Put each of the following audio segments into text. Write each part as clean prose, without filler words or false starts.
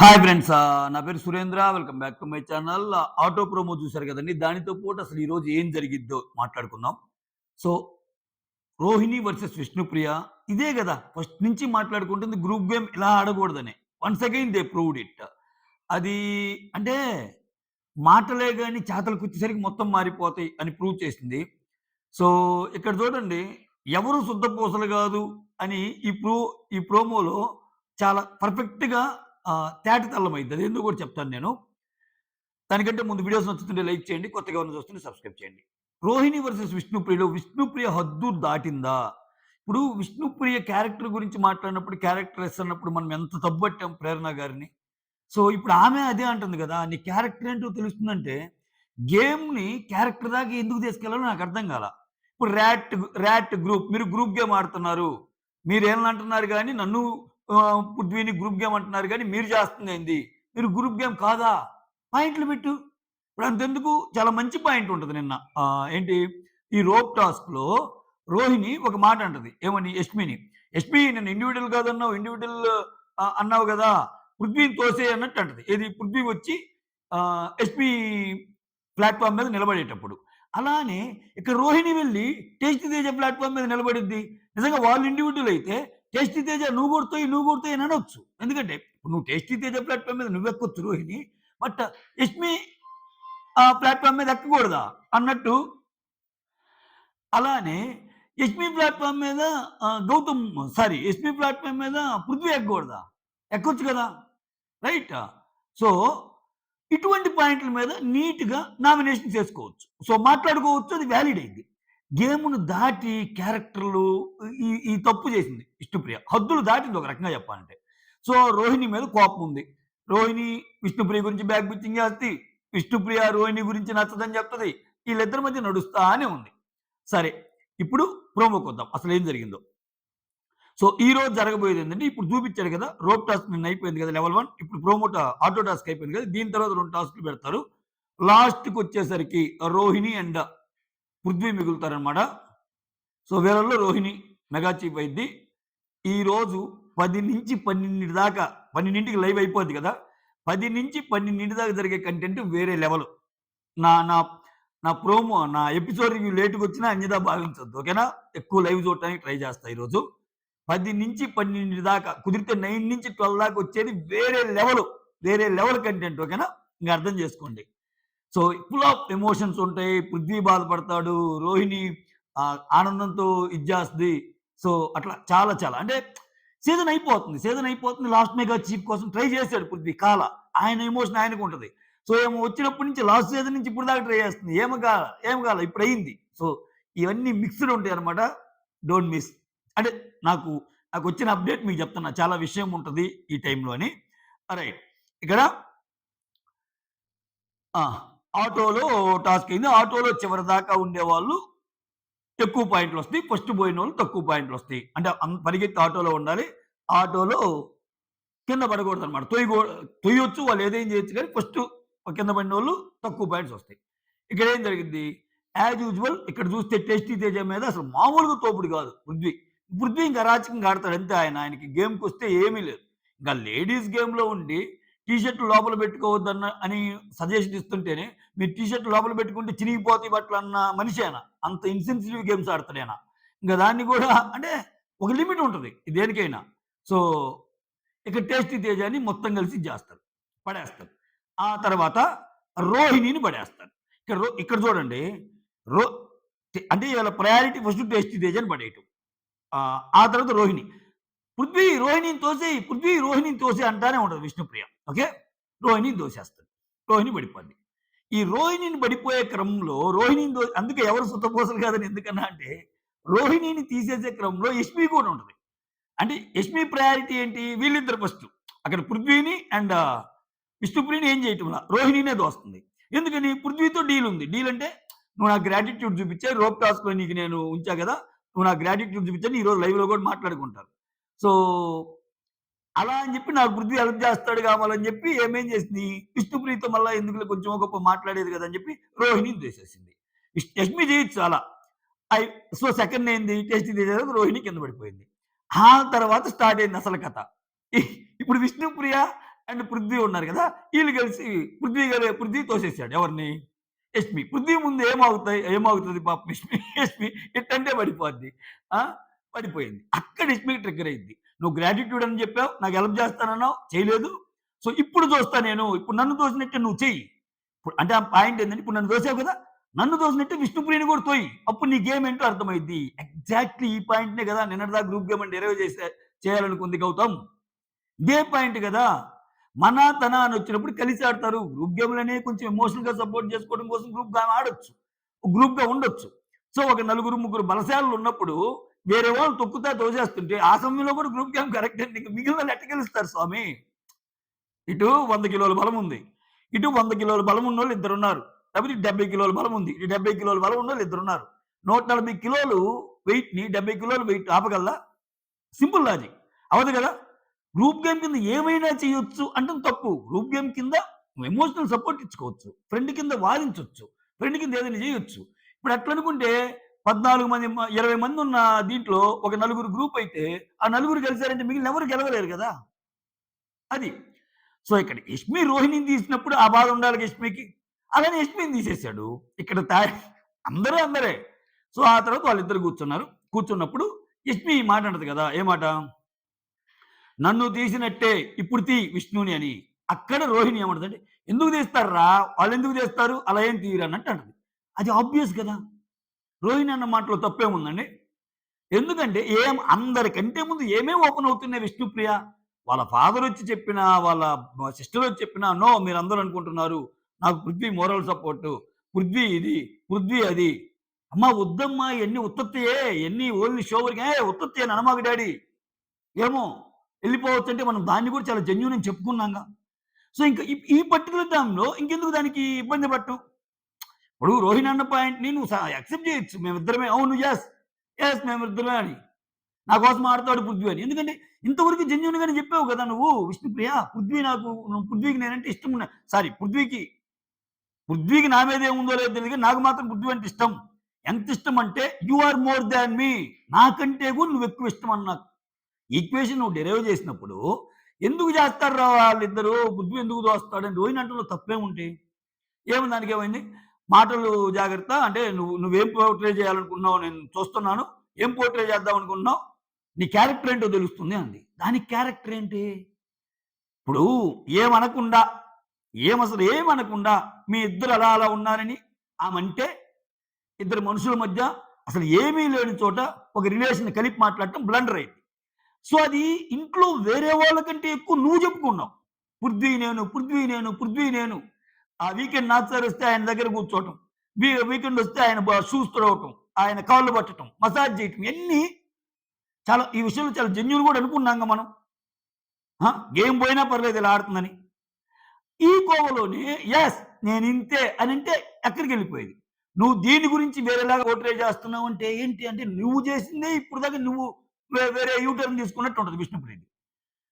Hi friends. నా పేరు Surendra. Welcome back to my channel. Auto promo చూసారు కదండీ! దానితో పాటు అసలు ఈరోజు ఏం జరిగిద్దో మాట్లాడుకుందాం. సో, 'రోహిణి వర్సెస్ విష్ణుప్రియ' ఇదే గదా! ఫస్ట్ నుంచి మాట్లాడుకుంటుంది గ్రూప్ గేమ్ ఇలా ఆడకూడదని. Once again they proved it. అది అంటే మాటలే గాని చేతలకొచ్చేసరికి మొత్తం మారిపోతాయి అని ప్రూవ్ చేసింది. సో, ఇక్కడ చూడండి, ఎవరు శుద్ధపూసలు గాదు అని ఈ ప్రోమోలో చాలా పర్ఫెక్ట్‌గా తేటతెల్లమైద్ది. అదేందో కూడా చెప్తాను నేను. దానికంటే ముందు వీడియోస్ నచ్చుతుంటే లైక్ చేయండి. కొత్తగా ఎవరైనా చూస్తుంటే సబ్స్క్రైబ్ చేయండి. 'రోహిణి వర్సెస్ విష్ణుప్రియలో' విష్ణుప్రియ హద్దు దాటిందా? ఇప్పుడు విష్ణుప్రియ క్యారెక్టర్ గురించి మాట్లాడినప్పుడు, క్యారెక్టర్‌లెస్ అన్నప్పుడు మనం ఎంత తప్పుపట్టాం ప్రేరణ గారిని. సో, ఇప్పుడు ఆమె అదే అంటుంది గదా! నీ క్యారెక్టర్ ఏంటో తెలుస్తుందంటే, గేమ్‌ని క్యారెక్టర్ దాకా ఎందుకు తీసుకెళ్లాలో నాకు అర్థం కాలా. ఇప్పుడు ర్యాట్ గ్రూప్ మీరు గ్రూప్ గేమ్ ఆడుతున్నారు. మీరేమని అంటున్నారు గానీ నన్ను పృథ్వీని గ్రూప్ గేమ్ అంటున్నారు గానీ మీరు చేస్తుందేంది? మీరు గ్రూప్ గేమ్ కాదా? పాయింట్లు పెట్టు. ఇప్పుడు అంతెందుకు చాలా మంచి పాయింట్ ఉంటది నిన్న. ఏంటి ఈ రోప్ టాస్క్‌లో రోహిణి ఒక మాట అంటది. ఏమని? యష్మిని. "యష్మి నన్ను ఇండివిడ్యువల్ కాదన్నావు. ఇండివిడ్యువల్ అన్నావు గదా! పృథ్వీని తోసేయి" అన్నట్టు అంటది. ఏది పృథ్వీ వచ్చి యష్మి ప్లాట్‌ఫార్మ్ మీద నిలబడేటప్పుడు. అలానే ఇక్కడ రోహిణి వెళ్లి టేస్టీ తేజ ప్లాట్‌ఫార్మ్ మీద నిలబడిద్ది. నిజంగా వాళ్ళు ఇండివిడ్యువల్ అయితే టేస్టీ తేజ నువ్వు కొడతాయి అని అనొచ్చు. ఎందుకంటే ఇప్పుడు నువ్వు టేస్టీ తేజ ప్లాట్‌ఫార్మ్ మీద నువ్వెక్కొచ్చు రోహిణి. బట్ యష్మి ప్లాట్‌ఫార్మ్ మీద ఎక్కకూడదా? అన్నట్టు అలానే యష్మి ప్లాట్‌ఫార్మ్ మీద యష్మి ప్లాట్‌ఫార్మ్ మీద పృథ్వీ ఎక్కకూడదా? ఎక్కొచ్చు కదా! రైట్? సో, ఇటువంటి పాయింట్ల మీద నీట్‌గా నామినేషన్ చేసుకోవచ్చు. సో, మాట్లాడుకోవచ్చు. అది వాలిడ్ అయింది. గేమ్‌ను దాటి క్యారెక్టర్‌లు ఈ తప్పు చేసింది విష్ణుప్రియ. హద్దులు దాటింది ఒక రకంగా చెప్పాలంటే. సో, రోహిణి మీద కోపం ఉంది. రోహిణి విష్ణుప్రియ గురించి బ్యాక్ బిచ్చింగ్ చేస్తది. విష్ణుప్రియ రోహిణి గురించి నచ్చదని చెప్తది. వీళ్ళిద్దరి మధ్య నడుస్తానే ఉంది. సరే, ఇప్పుడు ప్రోమోకొద్దాం. అసలేం జరిగిందో. సో, ఈరోజు జరగబోయేదేంటంటే ఇప్పుడు చూపిచ్చాడు కదా! రోప్ టాస్క్ నిన్న అయిపోయింది కదా! లెవెల్ 1. ఇప్పుడు ఆటో టాస్క్ అయిపోయింది కదా! దీని తర్వాత 2 టాస్క్‌లు పెడతారు. లాస్ట్‌కొచ్చేసరికి రోహిణి అండ్ పృథ్వీ మిగులుతారనమాట. సో, వీళ్ళలో రోహిణి మెగా చీఫ్ అయిద్ది. ఈరోజు 10-12 దాకా 12కి లైవ్ అయిపోద్ది కదా! 10-12 దాకా జరిగే కంటెంట్ వేరే లెవెల్. నా నా నా నా ఎపిసోడ్ రివ్యూ లేట్‌గొచ్చినా అన్యథా భావించొద్దు. ఓకేనా? ఎక్కువ లైవ్ చూడటానికి ట్రై చేస్తా ఈరోజు. 10-12 దాకా కుదిరితే 9-12 దాకా వచ్చేది వేరే లెవెల్. వేరే లెవెల్ కంటెంట్. ఓకేనా? ఇంక అర్థం చేసుకోండి. సో, ఫుల్ ఆఫ్ ఎమోషన్స్ ఉంటాయి. పృథ్వీ బాధపడతాడు. రోహిణి ఆనందంతో ఇది చేస్తది. సో, అట్లా చాలా చాలా అంటే సీజన్ అయిపోతుంది. లాస్ట్ మెగా చీఫ్ కోసం ట్రై చేసాడు పృథ్వీ. ఆయన ఎమోషన్ ఆయనకుంటది. సో, ఏమో వచ్చినప్పటి నుంచి లాస్ట్ సీజన్ నుంచి ఇప్పుడు దాకా ట్రై చేస్తుంది. ఏమి కాల ఇప్పుడయింది. సో, ఇవన్నీ మిక్స్‌డ్ ఉంటాయన్నమాట. Don't miss. అంటే నాకొచ్చిన అప్‌డేట్ మీకు చెప్తున్నా. చాలా విషయం ఉంటది ఈ టైంలో అని. రైట్. ఇక్కడ ఆ! ఆటోలో టాస్క్ అయింది. ఆటోలో చివరిదాకా ఉండేవాళ్ళు ఎక్కువ పాయింట్‌లొస్తాయి. ఫస్ట్ పోయినోళ్ళు తక్కువ పాయింట్‌లొస్తాయి. అంటే పరిగెత్తి ఆటోలో ఉండాలి. ఆటోలో కింద పడకూడదనమాట. తొయ్యొచ్చు, వాళ్ళు ఏదైనా చేయొచ్చు కానీ ఫస్ట్ కింద పడినోళ్ళు తక్కువ పాయింట్స్ వస్తాయి. ఇక్కడేం జరిగిద్ది? యాజ్ యూజువల్ ఇక్కడ చూస్తే టేస్టీ తేజ మీద అసలు మామూలుగా తోపుడు కాదు పృథ్వీ. పృథ్వీ ఇంక అరాచకంగా ఆడతాడు అంతే ఆయనకి గేమ్‌కొస్తే ఏమీ లేదు. ఇంకా లేడీస్ గేమ్‌లో ఉండి టీ షర్టులు లోపల పెట్టుకోవద్దన్న అని సజెషన్ ఇస్తుంటేనే మీరు టీ షర్ట్ లోపల పెట్టుకుంటే చినిగిపోతాయి బట్టలన్న మనిషి ఆయన. అంత ఇన్‌సెన్సిటివ్ గేమ్స్ ఆడతాడాయన. ఇంక దాన్ని కూడా అంటే ఒక లిమిట్ ఉంటది దేనికైనా. సో, ఇక టేస్టీ తేజాని మొత్తం కలిసి చేస్తారు. పడేస్తారు. ఆ తర్వాత రోహిణిని పడేస్తారు. ఇక్కడ చూడండి. రో అంటే వీళ్ళ ప్రయారిటీ ఫస్ట్ టేస్టీ తేజాని పడేయటం. ఆ తర్వాత రోహిణి. పృథ్వీ రోహిణిని తోసేయి అంటానే ఉంటది విష్ణుప్రియ. ఓకే. రోహిణిని తోసేస్తది. రోహిణి పడిపోద్ది. ఈ రోహిణిని పడిపోయే క్రమంలో అందుకే ఎవరు సుత్తపూసలు కాదని ఎందుకన్నా అంటే, రోహిణిని తీసేసే క్రమంలో యష్మి కూడా ఉంటది. అంటే యష్మి ప్రయారిటీ ఏంటి? వీళ్ళిద్దరు ఫస్ట్. అక్కడ పృథ్వీని అండ్ విష్ణుప్రియని ఏం చేయటంలా. రోహిణినే దోస్తుంది. ఎందుకని? పృథ్వీతో డీల్ ఉంది. డీల్ అంటే నువ్వు నాకు గ్రాటిట్యూడ్ చూపించావు. రోప్ టాస్క్‌లో నీకు నేను ఉంచా కదా! నువ్వు నాకు గ్రాటిట్యూడ్ చూపించావు. ఈరోజు లైవ్‌లో కూడా మాట్లాడుకుంటారు. సో, అలా అని చెప్పి నాకు పృథ్వీ హెల్ప్ చేస్తాడు కావాలని చెప్పి ఏమేం చేసింది? విష్ణుప్రియతో మళ్ళా ఎందుకులే కొంచెం గొప్ప మాట్లాడేది కదా! అని చెప్పి రోహిణిని తీసేసింది. యష్మి చేయొచ్చు అలా. అయి సో, సెకండ్ ఏంది? టేస్టీ తీసేసారు. రోహిణి కింద పడిపోయింది. ఆ తర్వాత స్టార్ట్ అయింది అసలు కథ. ఇప్పుడు విష్ణుప్రియ అండ్ పృథ్వీ ఉన్నారు కదా! ఈళ్ళు కలిసి పృథ్వీ తోసేసాడు ఎవరిని? యష్మి. పృథ్వీ ముందు ఏమవుతది పాపం యష్మి ఇట్టంటే పడిపోద్ది. ఆ! పడిపోయింది. అక్కడ యష్మికి ట్రిగ్గర్ అయింది. నువ్వు గ్రాటిట్యూడ్ అని చెప్పావు. నాకు హెల్ప్ చేస్తానన్నావు. చేయలేదు. సో ఇప్పుడు చూస్తా నేను. ఇప్పుడు నన్ను తోసినట్టే నువ్వు చెయ్యి. అంటే ఆ పాయింట్ ఏంటంటే ఇప్పుడు నన్ను తోసావు కదా! నన్ను తోసినట్టే విష్ణుప్రియని కూడా తోయి. అప్పుడు నీ గేమ్ ఏంటో అర్థమైద్ది. ఎగ్జాక్ట్‌లీ ఈ పాయింట్‌నే కదా నిన్నటిదాకా గ్రూప్ గేమ్ అని డెరైవ్ చేయాలనుకుంది గౌతమ్. ఇదే పాయింట్ కదా! మన, తన అని వచ్చినప్పుడు కలిసి ఆడతారు. గ్రూప్ గేమ్‌లనే కొంచెం ఎమోషనల్‌గా సపోర్ట్ చేసుకోవడం కోసం గ్రూప్‌గా ఆడొచ్చు. గ్రూప్‌గా ఉండొచ్చు. సో, ఒక నలుగురు, ముగ్గురు బలశాలులు ఉన్నప్పుడు వేరే వాళ్ళు తొక్కుతా తోసేస్తుంటే ఆ సమయంలో కూడా గ్రూప్ గేమ్ కరెక్టే. ఇంక మిగిలినోళ్ళు ఎట్ట గెలుస్తారు స్వామి? ఇటు 100 కిలోల బలం ఉంది. ఇటు 100 కిలోల బలం ఉన్నోళ్ళు ఇద్దరున్నారు. లేకపోతే 70 కిలోల బలం ఉంది. ఇటు 70 కిలోల బలం ఉన్నోళ్ళు ఇద్దరున్నారు. 140 కిలోలు వెయిట్‌ని 70 కిలోల వెయిట్ ఆపగలదా? Simple logic. అవ్వదు కదా! గ్రూప్ గేమ్ కింద ఏమైనా చేయొచ్చు అంటం తప్పు. గ్రూప్ గేమ్ కింద ఎమోషనల్ సపోర్ట్ ఇచ్చుకోవచ్చు. ఫ్రెండ్ కింద వాదించొచ్చు. ఫ్రెండ్ కింద ఏదైనా చేయొచ్చు. ఇప్పుడు అట్లనుకుంటే 14 మంది 20 మంది ఉన్న దీంట్లో ఒక నలుగురు గ్రూప్ అయితే, ఆ నలుగురు గెలిసారంటే మిగిలిన ఎవరు గెలవలేరు కదా! అది. సో, ఇక్కడ యష్మి రోహిణిని తీసినప్పుడు ఆ బాధ ఉండాలిగా యష్మికి. అలానే యష్మిని తీసేసాడు. ఇక్కడ అందరే. సో, ఆ తర్వాత వాళ్ళిద్దరు కూర్చున్నారు. కూర్చున్నప్పుడు యష్మి ఈ మాట అంటది కదా! ఏ మాట? నన్ను తీసినట్టే ఇప్పుడు విష్ణుని అని. అక్కడ రోహిణి ఏమంటదంటే, ఎందుకు తీస్తార్రా? వాళ్ళెందుకు తీస్తారు? అలా ఏం తీయరు అన్నట్టు అంటది. అది ఆబ్వియస్ కదా! రోహిణి అన్న మాటలో తప్పేముందండి? ఎందుకంటే అందరికంటే ముందు ఏమేమి ఓపెన్ అవుతున్నాయి విష్ణుప్రియ. వాళ్ళ ఫాదర్ వచ్చి చెప్పినా, వాళ్ళ సిస్టర్ వచ్చి చెప్పినా, నో మీరందరూ అనుకుంటున్నారు. నాకు పృథ్వీ మోరల్ సపోర్టు. పృథ్వీ ఇది, పృథ్వీ అది. అమ్మా వద్దమ్మా ఇయన్నీ ఉత్తత్తియే. ఇయన్నీ ఓన్లీ షో ఊరికే. ఉత్తత్తి అని అనమాకు డాడీ. ఏమో ఎళ్ళిపోవచ్చంటే మనం దాన్ని కూడా చాలా జెన్యూన్ అని చెప్పుకున్నాంగా. సో, ఇంక ఈ పర్టిక్యులర్ టైమ్‌లో ఇంకెందుకు దానికి ఇబ్బంది పడటం? ఇప్పుడు రోహిణి అన్న పాయింట్‌ని నువ్వు యాక్సెప్ట్ చేయొచ్చు. మేమిద్దరమే అవును. యెస్ మేమిద్దరమే అని. నా కోసం ఆడతాడు పృథ్వీ అని. ఎందుకంటే ఇంతవరకు జెన్యూన్‌గానే చెప్పావు కదా నువ్వు విష్ణుప్రియ. పృథ్వీకి నేనంటే ఇష్టం పృథ్వీకి నా మీద ఏముందో లేదో తెలీదు గాని నాకు మాత్రం పృథ్వీ అంటే ఇష్టం. ఎంత ఇష్టం అంటే యూ ఆర్ మోర్ దాన్ మీ. నాకంటే కూడా నువ్వెక్కువ ఇష్టం అని నాకు. ఈక్వేషన్ నువ్వు డెరైవ్ చేసినప్పుడు ఎందుకు చేస్తార్రా వాళ్ళిద్దరూ? పృథ్వీ ఎందుకు దోస్తాడని రోహిణి అంటంలో తప్పేముంటి? దానికేమైంది? మాటలు జాగ్రత్త. అంటే నువ్వేం పోర్ట్రే చేయాలనుకుంటున్నావో నేను చూస్తున్నాను. ఏం పోర్ట్రే చేద్దాం అనుకుంటున్నావు? నీ క్యారెక్టర్ ఏంటో తెలుస్తుంది అంది. దానికి క్యారెక్టర్ ఏంటి? ఇప్పుడు ఏమనకుండా, ఏమనకుండా మీ ఇద్దరు అలా ఉన్నారని ఆమంటే, ఇద్దరు మనుషుల మధ్య అసలు ఏమీ లేని చోట ఒక రిలేషన్ కలిపి మాట్లాడటం బ్లండర్ అయింది. సో, అది ఇంట్లో వేరే వాళ్ళకంటే ఎక్కువ నువ్వు చెప్పుకున్నావు. పృథ్వీ నేను. ఆ వీకెండ్ నాగ్ సార్ వస్తే ఆయన దగ్గర కూర్చోవటం. వీకెండ్ వస్తే ఆయన షూస్ తొడవటం, ఆయన కాళ్ళు పట్టటం, మసాజ్ చేయటం ఇయన్నీ ఈ విషయంలో చాలా జెన్యూన్ కూడా అనుకున్నాంగా మనం. గేమ్ పోయినా పర్లేదు ఇలా ఆడుతుందని. ఈ కోవలోనే యెస్ నేనింతే అనంటే ఎక్కడికెళ్ళిపోయేది. నువ్వు దీని గురించి వేరేలాగా పోర్ట్రే చేస్తున్నావు అంటే ఏంటి అంటే నువ్వు చేసిందే ఇప్పుడు దాకా నువ్వు వేరే యూ టర్న్ తీసుకున్నట్టు ఉంటది విష్ణుప్రియది.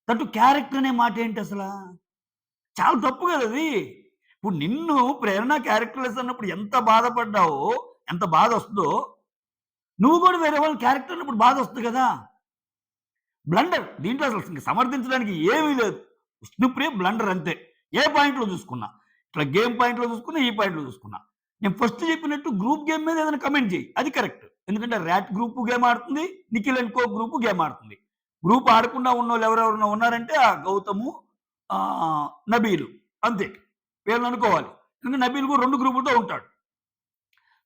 దట్ క్యారెక్టర్ అనే మాట ఏంటి అసలా? చాలా తప్పు కదా అది. ఇప్పుడు నిన్ను ప్రేరణ క్యారెక్టర్‌లెస్ అన్నప్పుడు ఎంత బాధపడ్డావో, ఎంత బాధొస్తదో, నువ్వు కూడా వేరే వాళ్ళ క్యారెక్టర్ అన్నప్పుడు బాధొస్తది కదా! బ్లండర్. దీంట్లో అసలు సమర్థించడానికి ఏమీ లేదు. విష్ణుప్రియ బ్లండర్ అంతే. ఏ పాయింట్‌లో చూసుకున్నా. ఇట్లా గేమ్ పాయింట్‌లో చూసుకున్నా, ఈ పాయింట్‌లో చూసుకున్నా. నేను ఫస్ట్ చెప్పినట్టు గ్రూప్ గేమ్ మీద ఏదైనా కామెంట్ చెయ్యి. అది కరెక్ట్. ఎందుకంటే ర్యాట్ గ్రూప్ గేమ్ ఆడుతుంది. Nikhil and co group game ఆడుతుంది. గ్రూప్ ఆడకుండా ఉన్నోళ్ళు ఎవరెవరైనా ఉన్నారంటే ఆ గౌతము, నబీలు అంతే. వీళ్ళని అనుకోవాలి. ఎందుకంటే నబీల్ కూడా 2 గ్రూపులతో ఉంటాడు.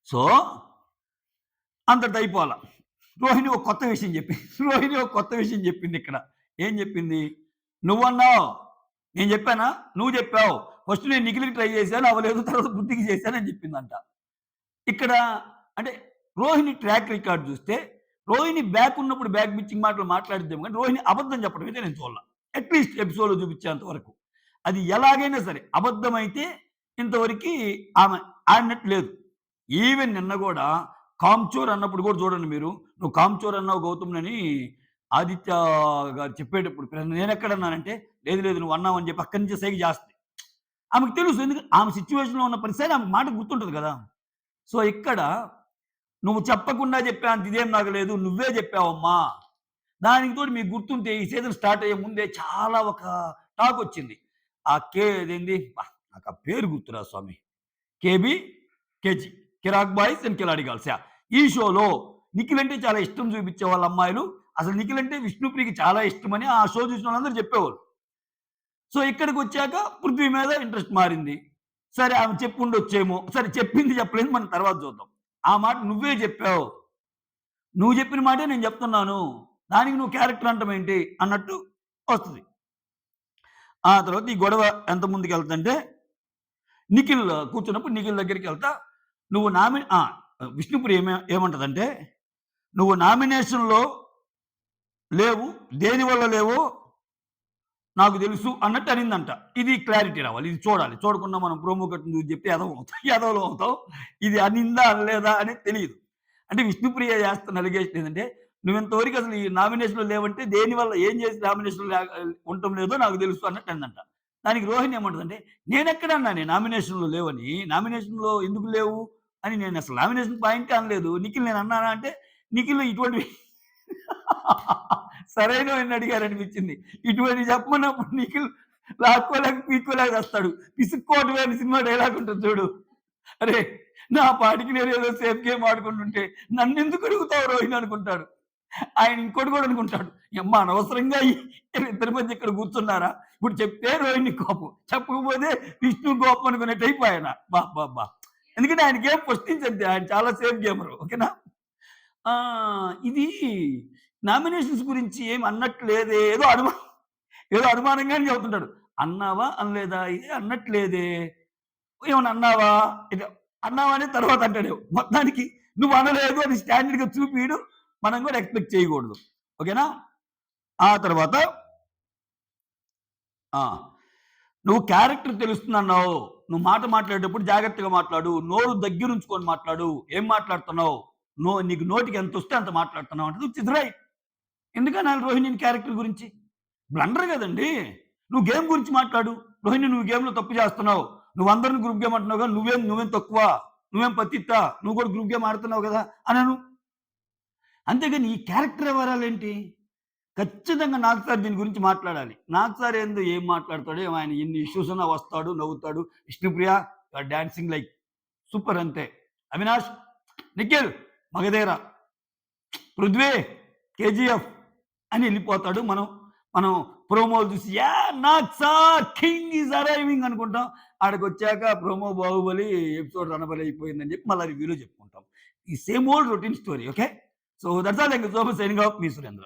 సో, అంతటితో అయిపోలా. రోహిణి ఒక కొత్త విషయం చెప్పిందిక్కడ. ఏం చెప్పింది? నువ్వన్నావు. నేను చెప్పానా? నువ్వు చెప్పావు. ఫస్ట్ నేను నిఖిల్‌కి ట్రై చేశాను. అవ్వలేదు. తర్వాత పృథ్వీకి చేశానని చెప్పిందంట. ఇక్కడ అంటే రోహిణి ట్రాక్ రికార్డ్ చూస్తే, రోహిణి బ్యాక్ ఉన్నప్పుడు బ్యాక్ బిచ్చింగ్ మాటలు మాట్లాడిద్దేమో కానీ, రోహిణి అబద్ధం చెప్పడం అయితే నేను చూడలా. అట్‌లీస్ట్ ఎపిసోడ్‌లో చూపించేంత వరకు. అది ఎలాగైనా సరే అబద్ధమైతే ఇంతవరకి ఆమె ఆడినట్టు లేదు. ఈవెన్ నిన్న గూడా కామ్చోర్ అన్నప్పుడు కూడా చూడండి మీరు. నువ్వు కామ్చోర్ అన్నావు గౌతమ్‌నని ఆదిత్య గారు చెప్పేటప్పుడు నేనెక్కడన్నానంటే, లేదు నువ్వు అన్నావు అని చెప్పి అక్కడి నుంచే సైగ చేస్తది. ఆమెకు తెలుసు. ఎందుకంటే ఆమె సిట్యుయేషన్‌లో ఉన్న ప్రతిసారి ఆమెకు మాట గుర్తుంటది కదా! సో, ఇక్కడ నువ్వు చెప్పకుండా చెప్పేంత ఇదేం నాకు లేదు. నువ్వే చెప్పావమ్మా. దానికి తోడు మీకు గుర్తుంటే ఈ సీజన్ స్టార్ట్ అయ్యే ముందే చాలా ఒక టాకొచ్చింది. ఆ అదేంది నాకు ఆ పేరు గుర్తురా స్వామి. KB, KG, Kirak Boys and Khiladi Girls. ఈ షోలో నిఖిల్ అంటే చాలా ఇష్టం చూపించే వాళ్ళ అమ్మాయిలు. అసలు నిఖిల్ అంటే విష్ణుప్రియకి చాలా ఇష్టమని ఆ షో చూసిన వాళ్ళందరూ చెప్పేవాళ్ళు. సో ఇక్కడికొచ్చాక పృథ్వీ మీద ఇంట్రెస్ట్ మారింది. సరే ఆమె చెప్పుండొచ్చేమో. సరే చెప్పింది చెప్పలేదు మనం తర్వాత చూద్దాం. ఆ మాట నువ్వే చెప్పావు. నువ్వు చెప్పిన మాటే నేను చెప్తున్నాను. దానికి నువ్వు క్యారెక్టర్ అంటమేంటి అన్నట్టు వస్తది. ఆ తర్వాత ఈ గొడవ ఎంత ముందుకెళ్తంటే నిఖిల్ కూర్చున్నప్పుడు నిఖిల్ దగ్గరికెళ్తా నువ్వు విష్ణుప్రియ ఏమంటదంటే, "నువ్వు నామినేషన్‌లో లేవు. దేనివల్ల లేవో నాకు తెలుసు" అన్నట్టు అనిందంట. ఇది క్లారిటీ రావాలి. ఇది చూడాలి. చూడకుండా మనం ప్రోమో కట్ చూసి చెప్తే ఎదవవుతాం. ఎదవలం అవుతాం. ఇది అనిందా? అనలేదా? అనేది తెలీదు. అంటే విష్ణుప్రియ చేస్తున్న అలిగేషన్ ఏందంటే, "నువ్వింతవరకు అసలు ఈ నామినేషన్‌లో లేవంటే దేనివల్ల ఏం చేసి నామినేషన్‌లో ఉండటం లేదో నాకు తెలుసు" అన్నట్టు అనిందంట. దానికి రోహిణి ఏమంటదంటే, "నేనెక్కడన్నానే నామినేషన్‌లో లేవని? నామినేషన్‌లో ఎందుకు లేవు అని నేనసలు నామినేషన్ పాయింటే అనలేదు. నిఖిల్ నేనన్నానా?" అంటే నిఖిల్ ఇటువంటివి సరైనవన్ని అడిగారనిపించింది. ఇటువంటివి చెప్పమన్నప్పుడు నిఖిల్ లాక్కోలేక, పీక్కోలేక చస్తాడు. పిసుక్కోవటమే అని సినిమా డైలాగ్ ఉంటది చూడు. అరే! నా పాటికి నేనేదో సేఫ్ గేమ్ ఆడుకుంటుంటే నన్నెందుకు అడుగుతావు రోహిణి అనుకుంటాడు. ఆయన ఇంకోటి కూడా అనుకుంటాడు. యమ్మ అనవసరంగా ఇద్దరి మధ్య ఇక్కడ కూర్చున్నారా? ఇప్పుడు చెప్తే రోహిణి కోపం. చెప్పకపోతే విష్ణు కోపం అనుకునే టైప్ ఆయన. అబ్బబ్బబ్బా! ఎందుకంటే ఆయన గేమ్ ఫస్ట్ నుంచి అంతే. ఆయన చాలా సేఫ్ గేమరు. ఓకేనా? ఇది నామినేషన్స్ గురించి ఏమి అన్నట్లేదే. ఏదో అనుమానంగానే చెబుతుంటాడు. అన్నావా? అనలేదా? అన్నట్లేదే. ఏమన్నా అన్నావా? ఇది అన్నావా అని తర్వాత అంటాడు. మొత్తానికి నువ్వు అనలేదు అని స్టాండర్డ్‌గా చూపియడు. మనం కూడా ఎక్స్‌పెక్ట్ చేయకూడదు. ఓకేనా? ఆ తర్వాత ఆ! నువ్వు క్యారెక్టర్ తెలుస్తుందన్నావు. నువ్వు మాట మాట్లాడేటప్పుడు జాగ్రత్తగా మాట్లాడు. నోరు దగ్గరుంచుకొని మాట్లాడు. ఏం మాట్లాడుతున్నావు? నీకు నోటికి ఎంతొస్తే అంత మాట్లాడుతున్నావు అంటది. Which is right. ఎందుకనాలి రోహిణిని క్యారెక్టర్ గురించి? బ్లండర్ గదండీ! నువ్వు గేమ్ గురించి మాట్లాడు. రోహిణి నువ్వు గేమ్‌లో తప్పు చేస్తున్నావు. నువ్వు అందరిని గ్రూప్ గేమ్ అంటున్నావు కదా! నువ్వేం తక్కువ? నువ్వేం పతిత్తా? నువ్వు కూడా గ్రూప్ గేమ్ ఆడుతున్నావు గదా! అనను. అంతేగాని ఈ క్యారెక్టర్ వివరాలేంటి? ఖచ్చితంగా నాగ్ సార్ దీని గురించి మాట్లాడాలి. నాగ్ సార్ ఏందో ఏం మాట్లాడతాడో ఏమో ఆయన ఎన్ని ఇష్యూస్ ఉన్నా వస్తాడు, నవ్వుతాడు. Vishnupriya you are dancing like super అంతే. అవినాష్, నిఖిల్ మగధీర, పృథ్వీ కేజీఎఫ్ అని ఎళ్ళిపోతాడు. మనం ప్రోమోలు చూసి Nag sir king is arriving అనుకుంటాం. ఆడికొచ్చాక ప్రోమో బాహుబలి ఎపిసోడ్ రణబలి అయిపోయిందని చెప్పి మళ్ళా రివ్యూలో చెప్పుకుంటాం. ఈ same old routine story. Okay. So that's all. Thank you so much. Signing off మీ సురేంద్ర.